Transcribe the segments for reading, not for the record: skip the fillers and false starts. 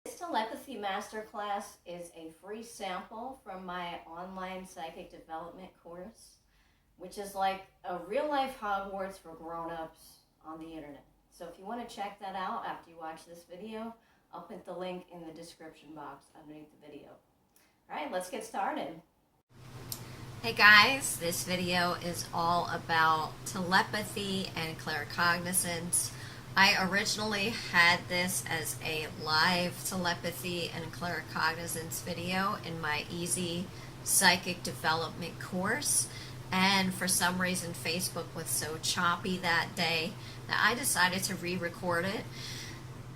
This Telepathy Masterclass is a free sample from my online psychic development course, which is like a real life Hogwarts for grown-ups on the internet. So if you want to check that out after you watch this video, I'll put the link in the description box underneath the video. All right, let's get started. Hey guys, this video is all about telepathy and claircognizance. I originally had this as a live telepathy and claircognizance video in my Easy Psychic Development course, and for some reason Facebook was so choppy that day that I decided to re-record it,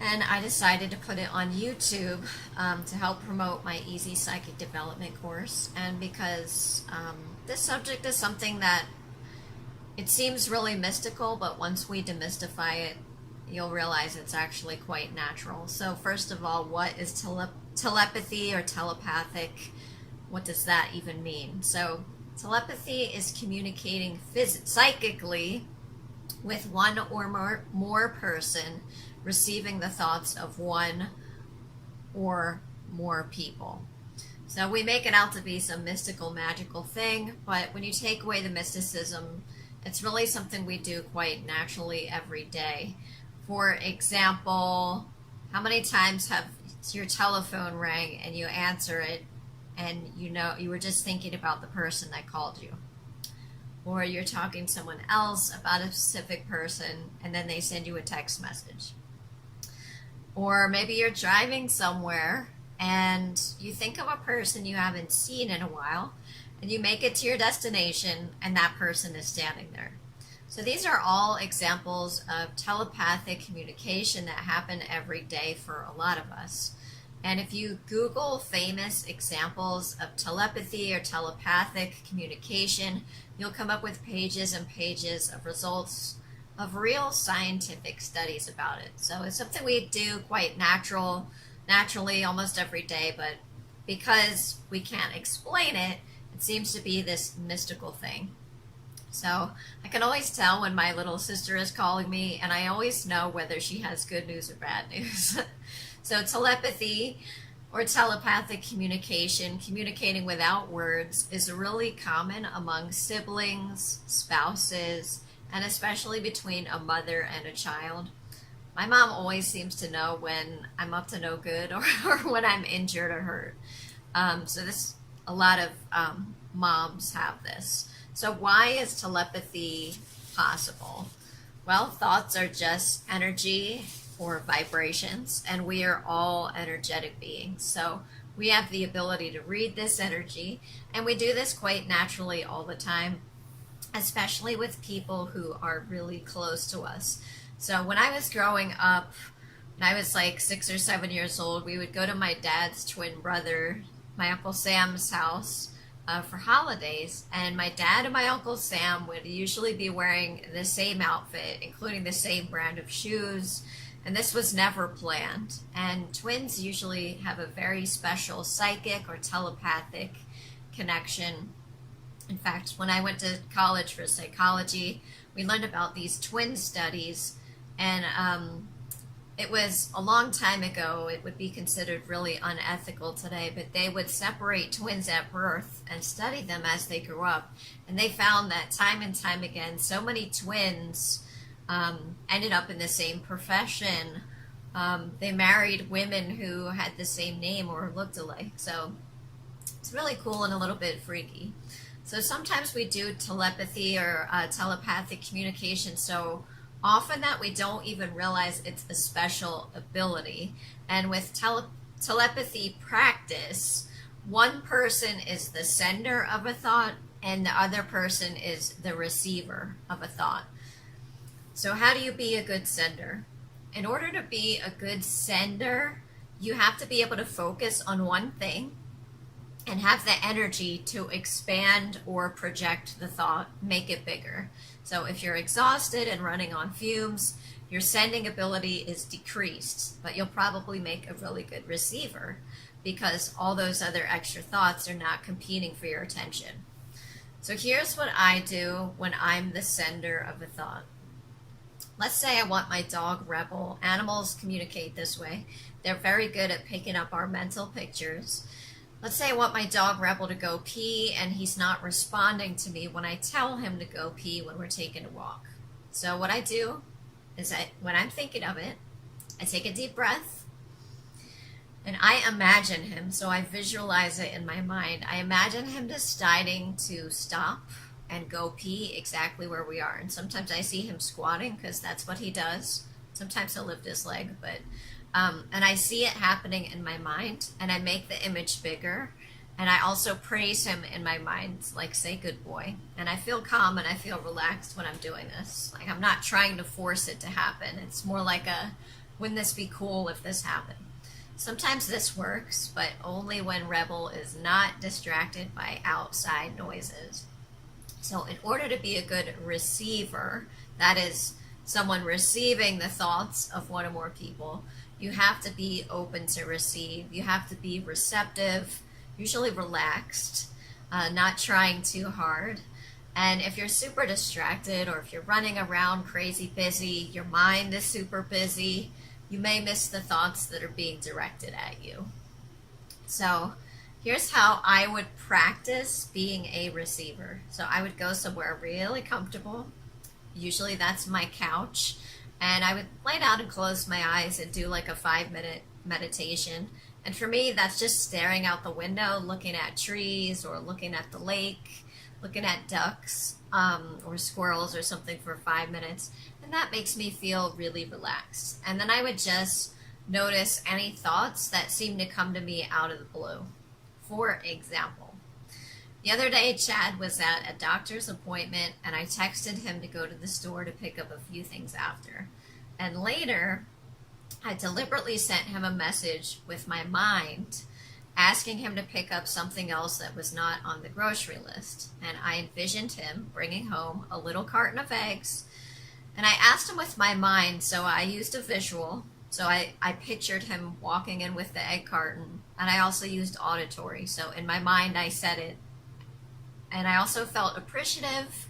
and I decided to put it on YouTube to help promote my Easy Psychic Development course. And because this subject is something that it seems really mystical, but once we demystify it, you'll realize it's actually quite natural. So first of all, what is telepathy or telepathic? What does that even mean? So telepathy is communicating psychically with one or more person, receiving the thoughts of one or more people. So we make it out to be some mystical, magical thing, but when you take away the mysticism, it's really something we do quite naturally every day. For example, how many times have your telephone rang and you answer it and you know you were just thinking about the person that called you? Or you're talking to someone else about a specific person and then they send you a text message. Or maybe you're driving somewhere and you think of a person you haven't seen in a while and you make it to your destination and that person is standing there. So these are all examples of telepathic communication that happen every day for a lot of us. And if you Google famous examples of telepathy or telepathic communication, you'll come up with pages and pages of results of real scientific studies about it. So it's something we do quite naturally almost every day, but because we can't explain it, it seems to be this mystical thing. So I can always tell when my little sister is calling me, and I always know whether she has good news or bad news. So telepathy or telepathic communication, communicating without words, is really common among siblings, spouses, and especially between a mother and a child. My mom always seems to know when I'm up to no good or when I'm injured or hurt. So a lot of moms have this. So why is telepathy possible? Well, thoughts are just energy or vibrations, and we are all energetic beings. So we have the ability to read this energy, and we do this quite naturally all the time, especially with people who are really close to us. So when I was growing up, when I was like 6 or 7 years old, we would go to my dad's twin brother, my Uncle Sam's house, for holidays, and my dad and my Uncle Sam would usually be wearing the same outfit, including the same brand of shoes, and this was never planned. And twins usually have a very special psychic or telepathic connection. In fact, when I went to college for psychology, we learned about these twin studies, and it was a long time ago. It would be considered really unethical today, but they would separate twins at birth and study them as they grew up. And they found that time and time again, so many twins ended up in the same profession. They married women who had the same name or looked alike. So it's really cool and a little bit freaky. So sometimes we do telepathy or telepathic communication so often that we don't even realize it's a special ability. And with telepathy practice, one person is the sender of a thought and the other person is the receiver of a thought. So how do you be a good sender? In order to be a good sender, you have to be able to focus on one thing and have the energy to expand or project the thought, make it bigger. So if you're exhausted and running on fumes, your sending ability is decreased, but you'll probably make a really good receiver because all those other extra thoughts are not competing for your attention. So here's what I do when I'm the sender of a thought. let's say I want my dog Rebel. Animals communicate this way. They're very good at picking up our mental pictures. Let's say I want my dog Rebel to go pee and he's not responding to me when I tell him to go pee when we're taking a walk. So what I do is when I'm thinking of it, I take a deep breath and I imagine him. So I visualize it in my mind. I imagine him deciding to stop and go pee exactly where we are. And sometimes I see him squatting because that's what he does. Sometimes he'll lift his leg, but and I see it happening in my mind, and I make the image bigger, and I also praise him in my mind, like say good boy, and I feel calm and I feel relaxed when I'm doing this. Like I'm not trying to force it to happen. It's more like a, wouldn't this be cool if this happened? Sometimes this works, but only when Rebel is not distracted by outside noises. So in order to be a good receiver, that is someone receiving the thoughts of one or more people, you have to be open to receive. You have to be receptive, usually relaxed, not trying too hard. And if you're super distracted or if you're running around crazy busy, your mind is super busy, you may miss the thoughts that are being directed at you. So here's how I would practice being a receiver. So I would go somewhere really comfortable. Usually that's my couch. And I would lay down and close my eyes and do like a 5-minute meditation. And for me, that's just staring out the window, looking at trees or looking at the lake, looking at ducks or squirrels or something for 5 minutes. And that makes me feel really relaxed. And then I would just notice any thoughts that seem to come to me out of the blue. For example, the other day, Chad was at a doctor's appointment, and I texted him to go to the store to pick up a few things after. And later, I deliberately sent him a message with my mind, asking him to pick up something else that was not on the grocery list. And I envisioned him bringing home a little carton of eggs. And I asked him with my mind, so I used a visual. So I pictured him walking in with the egg carton, and I also used auditory. So in my mind, I said it. And I also felt appreciative.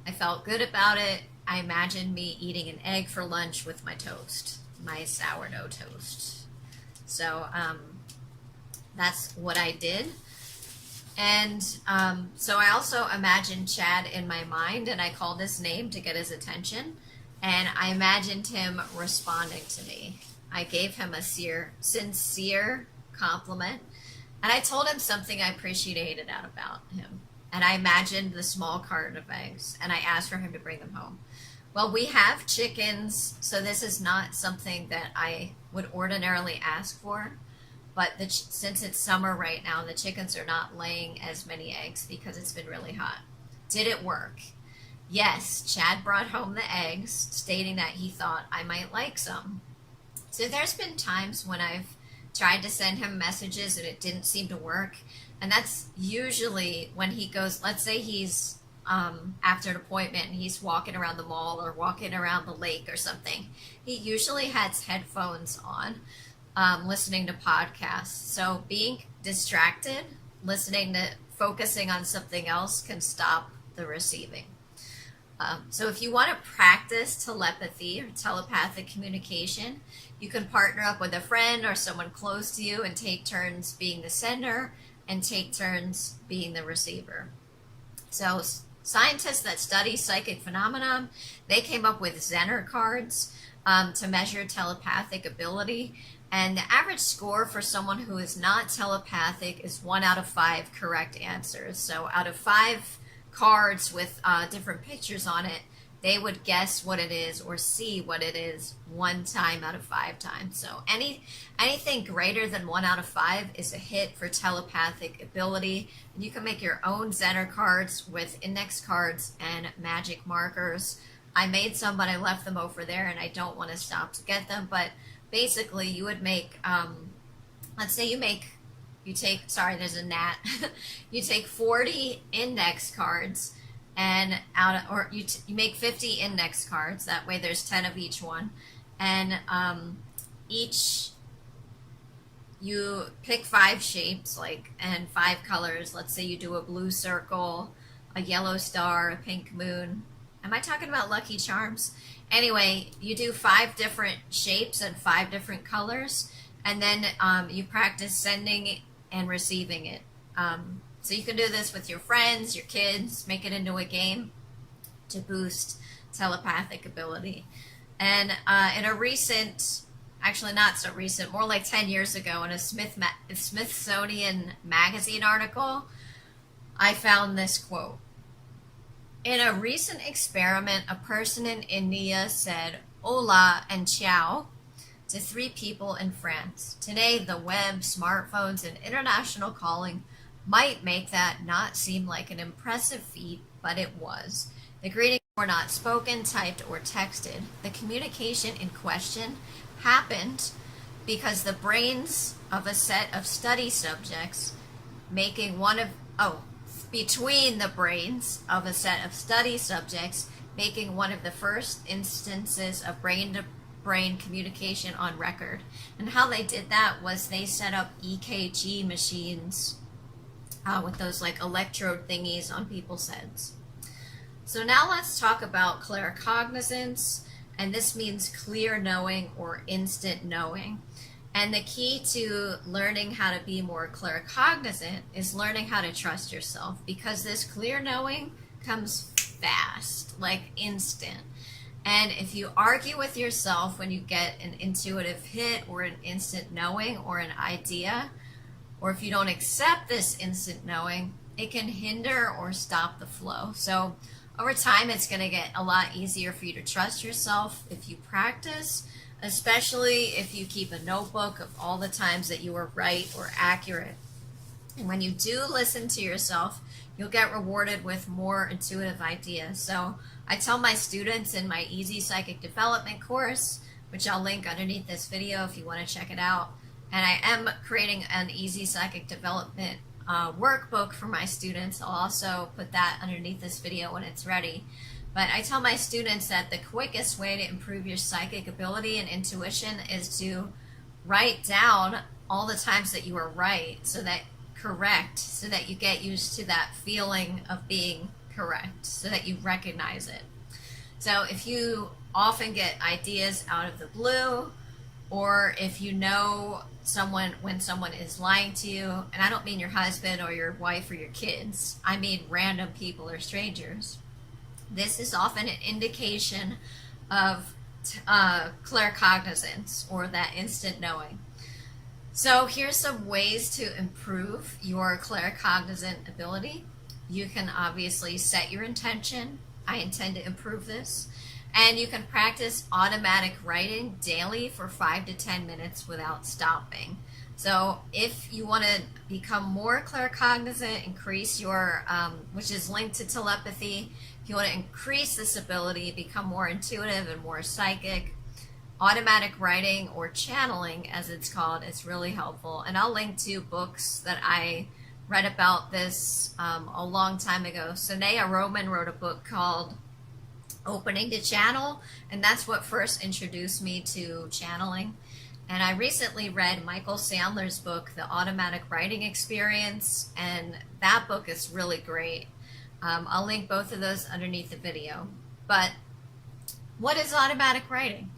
I felt good about it. I imagined me eating an egg for lunch with my toast, my sourdough toast. So that's what I did. And so I also imagined Chad in my mind, and I called his name to get his attention. And I imagined him responding to me. I gave him a sincere compliment. And I told him something I appreciated about him. And I imagined the small carton of eggs, and I asked for him to bring them home. Well, we have chickens, so this is not something that I would ordinarily ask for. But since it's summer right now, the chickens are not laying as many eggs because it's been really hot. Did it work? Yes, Chad brought home the eggs, stating that he thought I might like some. So there's been times when I've tried to send him messages and it didn't seem to work. And that's usually when he goes, let's say he's after an appointment and he's walking around the mall or walking around the lake or something. He usually has headphones on, listening to podcasts. So being distracted, focusing on something else can stop the receiving. So if you want to practice telepathy or telepathic communication, you can partner up with a friend or someone close to you and take turns being the sender and take turns being the receiver. So scientists that study psychic phenomenon, they came up with Zener cards to measure telepathic ability. And the average score for someone who is not telepathic is 1 out of 5 correct answers. So out of 5 cards with different pictures on it, they would guess what it is or see what it is 1 time out of 5 times. So anything greater than 1 out of 5 is a hit for telepathic ability. And you can make your own Zener cards with index cards and magic markers. I made some, but I left them over there, and I don't want to stop to get them. But basically, you would make, let's say there's a gnat. You take 40 index cards, and you make 50 index cards. That way, there's 10 of each one, and you pick 5 shapes, and 5 colors. Let's say you do a blue circle, a yellow star, a pink moon. Am I talking about Lucky Charms? Anyway, you do 5 different shapes and 5 different colors, and then you practice sending and receiving it. So you can do this with your friends, your kids, make it into a game to boost telepathic ability. And in a recent, actually not so recent, more like 10 years ago, in a Smithsonian magazine article, I found this quote. In a recent experiment, a person in India said hola and ciao to 3 people in France. Today, the web, smartphones, and international calling might make that not seem like an impressive feat, but it was. The greetings were not spoken, typed, or texted. The communication in question happened because the brains of a set of study subjects between the brains of a set of study subjects making one of the first instances of brain-to-brain communication on record. And how they did that was they set up EKG machines with those like electrode thingies on people's heads. So now let's talk about claircognizance, and this means clear knowing or instant knowing. And the key to learning how to be more claircognizant is learning how to trust yourself, because this clear knowing comes fast, like instant. And if you argue with yourself when you get an intuitive hit or an instant knowing or an idea, or if you don't accept this instant knowing, it can hinder or stop the flow. So over time, it's going to get a lot easier for you to trust yourself if you practice, especially if you keep a notebook of all the times that you were right or accurate. And when you do listen to yourself, you'll get rewarded with more intuitive ideas. So I tell my students in my Easy Psychic Development course, which I'll link underneath this video if you want to check it out, and I am creating an Easy Psychic Development workbook for my students. I'll also put that underneath this video when it's ready. But I tell my students that the quickest way to improve your psychic ability and intuition is to write down all the times that you were right, so that you get used to that feeling of being correct, so that you recognize it. So if you often get ideas out of the blue, or if you know when someone is lying to you, and I don't mean your husband or your wife or your kids, I mean random people or strangers, this is often an indication of claircognizance, or that instant knowing. So here's some ways to improve your claircognizant ability. You can obviously set your intention. I intend to improve this. And you can practice automatic writing daily for 5 to 10 minutes without stopping. So if you want to become more claircognizant, increase your, which is linked to telepathy, if you want to increase this ability, become more intuitive and more psychic, automatic writing, or channeling as it's called, is really helpful. And I'll link to books that I read about this a long time ago. Sanaya Roman wrote a book called Opening to Channel, and that's what first introduced me to channeling. And I recently read Michael Sandler's book, The Automatic Writing Experience, and that book is really great. I'll link both of those underneath the video. But what is automatic writing?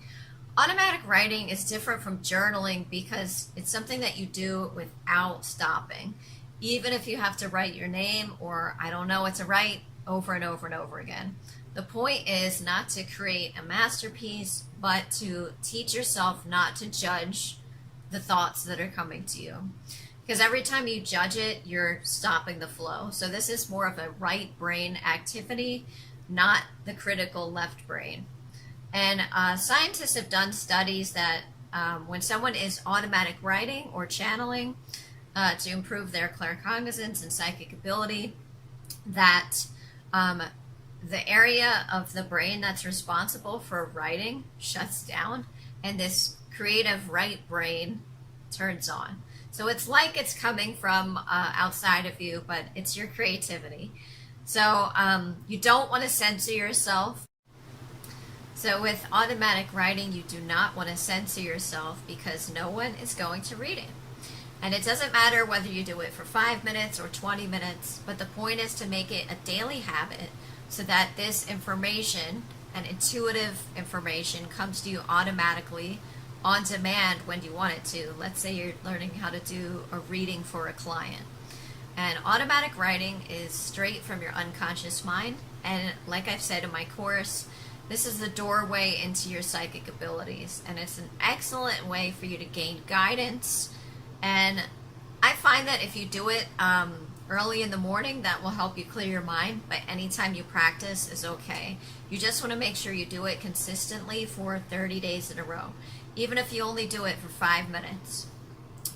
Automatic writing is different from journaling because it's something that you do without stopping. Even if you have to write your name, or I don't know what to write, over and over and over again. The point is not to create a masterpiece, but to teach yourself not to judge the thoughts that are coming to you. Because every time you judge it, you're stopping the flow. So this is more of a right brain activity, not the critical left brain. And scientists have done studies that when someone is automatic writing or channeling to improve their claircognizance and psychic ability, that the area of the brain that's responsible for writing shuts down, and this creative right brain turns on. So it's like it's coming from outside of you, but it's your creativity. So you don't want to censor yourself. So with automatic writing, you do not want to censor yourself, because no one is going to read it. And it doesn't matter whether you do it for 5 minutes or 20 minutes, but the point is to make it a daily habit, so that this information and intuitive information comes to you automatically on demand when you want it to. Let's say you're learning how to do a reading for a client. And automatic writing is straight from your unconscious mind. And like I've said in my course, this is the doorway into your psychic abilities. And it's an excellent way for you to gain guidance. And I find that if you do it early in the morning, that will help you clear your mind. But anytime you practice is okay. You just want to make sure you do it consistently for 30 days in a row, even if you only do it for 5 minutes.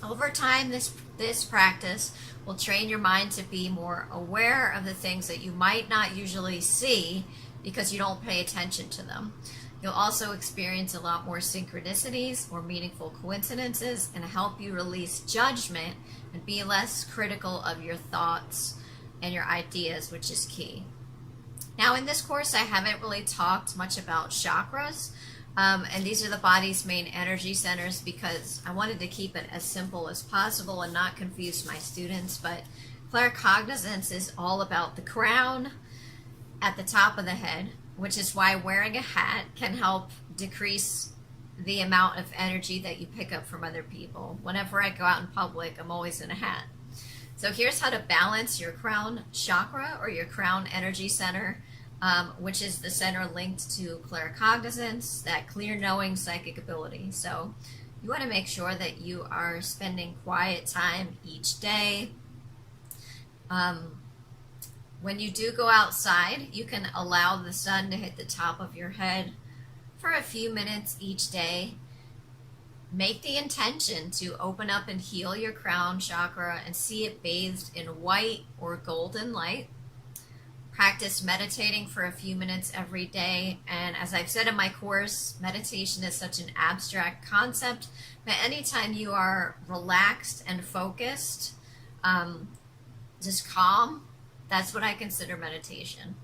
Over time, this practice will train your mind to be more aware of the things that you might not usually see because you don't pay attention to them. You'll also experience a lot more synchronicities or meaningful coincidences, and help you release judgment and be less critical of your thoughts and your ideas, which is key. Now, in this course, I haven't really talked much about chakras. And these are the body's main energy centers because I wanted to keep it as simple as possible and not confuse my students. But claircognizance is all about the crown at the top of the head, which is why wearing a hat can help decrease the amount of energy that you pick up from other people. Whenever I go out in public, I'm always in a hat. So here's how to balance your crown chakra or your crown energy center, which is the center linked to claircognizance, that clear knowing psychic ability. So you want to make sure that you are spending quiet time each day. When you do go outside, you can allow the sun to hit the top of your head for a few minutes each day. Make the intention to open up and heal your crown chakra and see it bathed in white or golden light. Practice meditating for a few minutes every day. And as I've said in my course, meditation is such an abstract concept, but anytime you are relaxed and focused, just calm, that's what I consider meditation.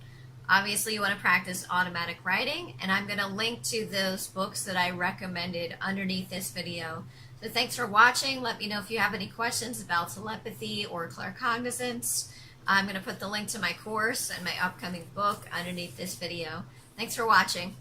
Obviously, you want to practice automatic writing, and I'm going to link to those books that I recommended underneath this video. So thanks for watching. Let me know if you have any questions about telepathy or claircognizance. I'm going to put the link to my course and my upcoming book underneath this video. Thanks for watching.